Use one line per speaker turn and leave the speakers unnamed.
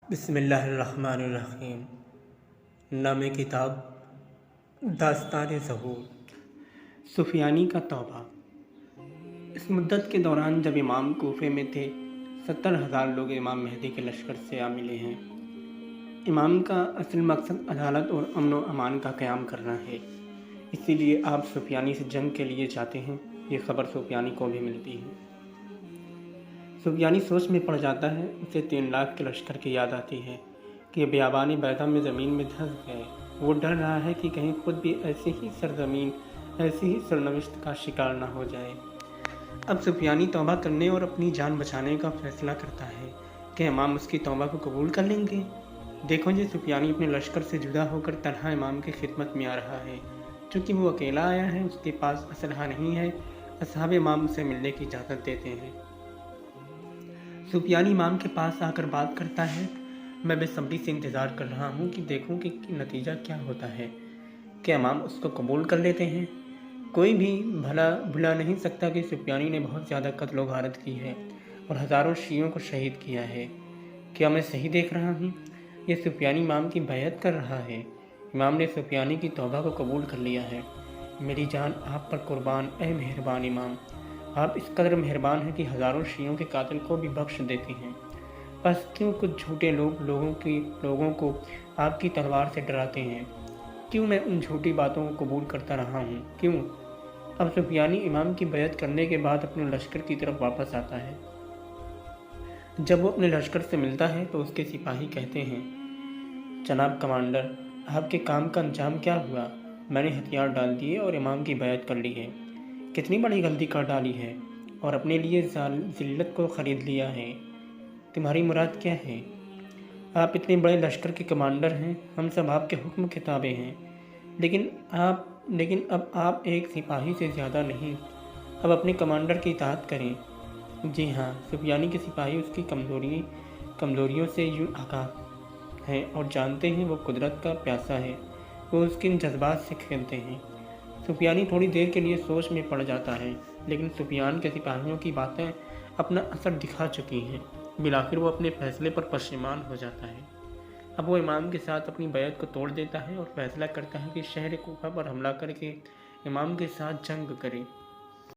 بسم اللہ الرحمن الرحیم۔ نام کتاب داستان ظہور، سفیانی کا توبہ۔ اس مدت کے دوران جب امام کوفے میں تھے 70,000 لوگ امام مہدی کے لشکر سے آ ملے ہیں۔ امام کا اصل مقصد عدالت اور امن و امان کا قیام کرنا ہے، اسی لیے آپ سفیانی سے جنگ کے لیے جاتے ہیں۔ یہ خبر سفیانی کو بھی ملتی ہے۔ سفیانی سوچ میں پڑ جاتا ہے، اسے 3 لاکھ کے لشکر کی یاد آتی ہے کہ یہ بیابان بیضا میں زمین میں دھنس گئے۔ وہ ڈر رہا ہے کہ کہیں خود بھی ایسی ہی سرزمین، ایسی ہی سرنوشت کا شکار نہ ہو جائے۔ اب سفیانی توبہ کرنے اور اپنی جان بچانے کا فیصلہ کرتا ہے کہ امام اس کی توبہ کو قبول کر لیں گے۔ دیکھو جی، سفیانی اپنے لشکر سے جدا ہو کر تنہا امام کی خدمت میں آ رہا ہے۔ چونکہ وہ اکیلا آیا ہے، اس کے پاس اسلحہ نہیں ہے، اصحاب امام اسے ملنے کی اجازت دیتے ہیں۔ سفیانی امام کے پاس آ کر بات کرتا ہے، میں بے صبری سے انتظار کر رہا ہوں کہ دیکھوں کہ نتیجہ کیا ہوتا ہے، کہ امام اس کو قبول کر لیتے ہیں۔ کوئی بھی بھلا نہیں سکتا کہ سفیانی نے بہت زیادہ قتل و غارت کی ہے اور ہزاروں شیعوں کو شہید کیا ہے۔ کیا میں صحیح دیکھ رہا ہوں؟ یہ سفیانی امام کی بیعت کر رہا ہے۔ امام نے سفیانی کی توبہ کو قبول کر لیا ہے۔ میری جان آپ پر قربان، اے مہربان امام۔ آپ اس قدر مہربان ہیں کہ ہزاروں شیعوں کے قاتل کو بھی بخش دیتے ہیں۔ بس کیوں کچھ جھوٹے لوگوں کو آپ کی تلوار سے ڈراتے ہیں؟ کیوں میں ان جھوٹی باتوں کو قبول کرتا رہا ہوں؟ کیوں؟ اب سفیانی امام کی بیعت کرنے کے بعد اپنے لشکر کی طرف واپس آتا ہے۔ جب وہ اپنے لشکر سے ملتا ہے تو اس کے سپاہی کہتے ہیں، جناب کمانڈر، آپ کے کام کا انجام کیا ہوا؟ میں نے ہتھیار ڈال دیے اور امام کی بیعت کر لی ہے۔ کتنی بڑی غلطی کر ڈالی ہے اور اپنے لیے ذلت کو خرید لیا ہے۔ تمہاری مراد کیا ہے؟ آپ اتنے بڑے لشکر کے کمانڈر ہیں، ہم سب آپ کے حکم کے تابع ہیں، لیکن اب آپ ایک سپاہی سے زیادہ نہیں۔ اب اپنے کمانڈر کی اطاعت کریں۔ جی ہاں، سفیانی کے سپاہی اس کی کمزوریوں سے یوں آگاہ ہیں اور جانتے ہیں وہ قدرت کا پیاسا ہے۔ وہ اس کے ان جذبات سے کھیلتے ہیں۔ سفیانی تھوڑی دیر کے لیے سوچ میں پڑ جاتا ہے، لیکن سفیان کے سپاہیوں کی باتیں اپنا اثر دکھا چکی ہیں۔ بالآخر وہ اپنے فیصلے پر پشیمان ہو جاتا ہے۔ اب وہ امام کے ساتھ اپنی بیعت کو توڑ دیتا ہے اور فیصلہ کرتا ہے کہ شہر کوفہ پر حملہ کر کے امام کے ساتھ جنگ کرے۔